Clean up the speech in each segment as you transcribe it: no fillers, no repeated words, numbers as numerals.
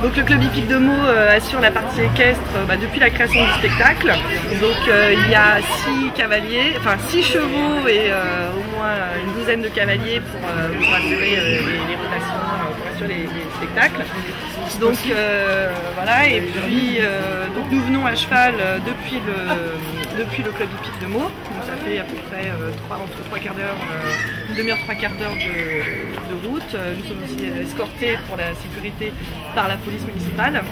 Donc le club hippique de Meaux assure la partie équestre depuis la création du spectacle. Donc il y a 6 cavaliers, enfin 6 chevaux et au moins une douzaine de cavaliers pour assurer les rotations, pour assurer les spectacles. Donc voilà, et puis donc nous venons à cheval depuis le club hippique de Meaux. Donc ça fait à peu près entre 3 quarts d'heure, une demi-heure, 3 quarts d'heure de route. Nous sommes aussi escortés pour la sécurité par la police municipale.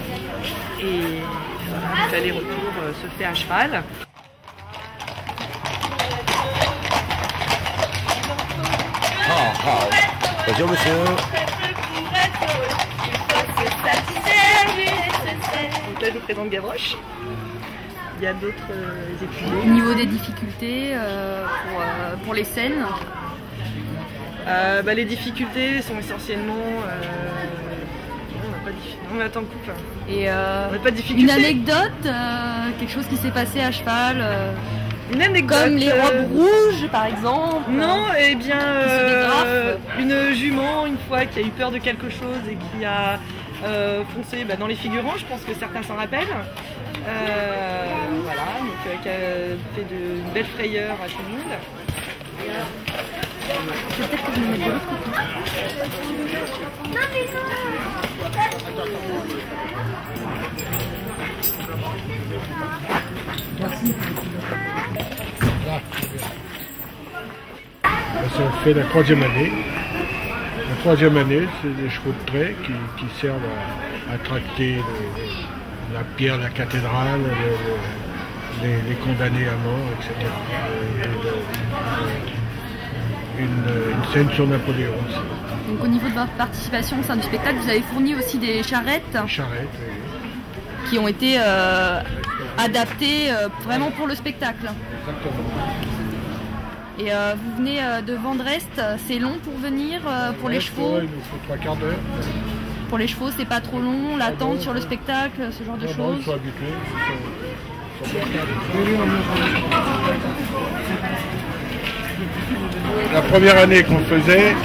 Et voilà, l'aller-retour se fait à cheval. Bonjour monsieur. Donc là je vous présente Gavroche. Il y a d'autres écuyers. Au niveau des difficultés pour les scènes, les difficultés sont essentiellement... on attend le couple. Et on n'a pas de difficultés. une anecdote, quelque chose qui s'est passé à cheval une anecdote, comme les robes rouges par exemple. Non, eh bien une jument une fois qui a eu peur de quelque chose et qui a foncé dans les figurants, je pense que certains s'en rappellent. Voilà, donc qui a fait une belle frayeur à tout le monde. Peut-être que je vais mettre de l'autre côté. Ça fait la 3e année. La 3e année, c'est des chevaux de trait qui servent à tracter la pierre de la cathédrale, les condamnés à mort, etc. Une scène sur Napoléon aussi. Donc au niveau de votre participation au sein du spectacle, vous avez fourni aussi des charrettes. Des charrettes, oui. Qui ont été adaptées vraiment pour le spectacle. Exactement. Et vous venez de Vendrest, c'est long pour venir pour les chevaux? Il nous faut 3 quarts d'heure. Pour les chevaux, c'est pas trop long, l'attente sur le spectacle, ce genre de choses? Ils sont habitués. La première année qu'on faisait,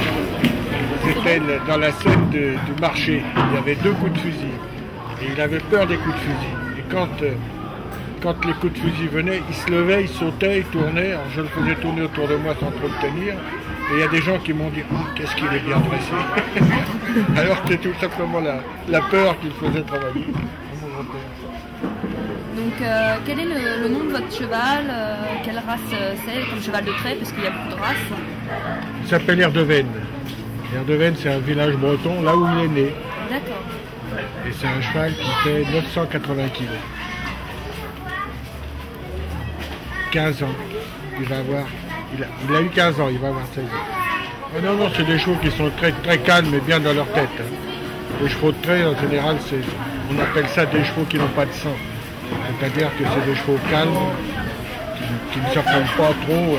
c'était dans la scène du marché. Il y avait 2 coups de fusil. Et il avait peur des coups de fusil. Et quand les coups de fusil venaient, il se levait, il sautait, il tournait. Alors je le faisais tourner autour de moi sans trop le tenir. Et il y a des gens qui m'ont dit « Oh, qu'est-ce qu'il est bien dressé !» Alors que c'est tout simplement la peur qu'il faisait travailler. Donc quel est le nom de votre cheval? Quelle race c'est comme cheval de trait? Parce qu'il y a beaucoup de races. Il s'appelle Erdeven. Erdeven, c'est un village breton, là où il est né. D'accord. Et c'est un cheval qui fait 980 kg. 15 ans. Il va avoir... Il a eu 15 ans, il va avoir 16 ans. Oh non, c'est des chevaux qui sont très, très calmes et bien dans leur tête. Les chevaux de trait, en général, on appelle ça des chevaux qui n'ont pas de sang. C'est-à-dire que c'est des chevaux calmes, qui ne s'affrontent pas trop.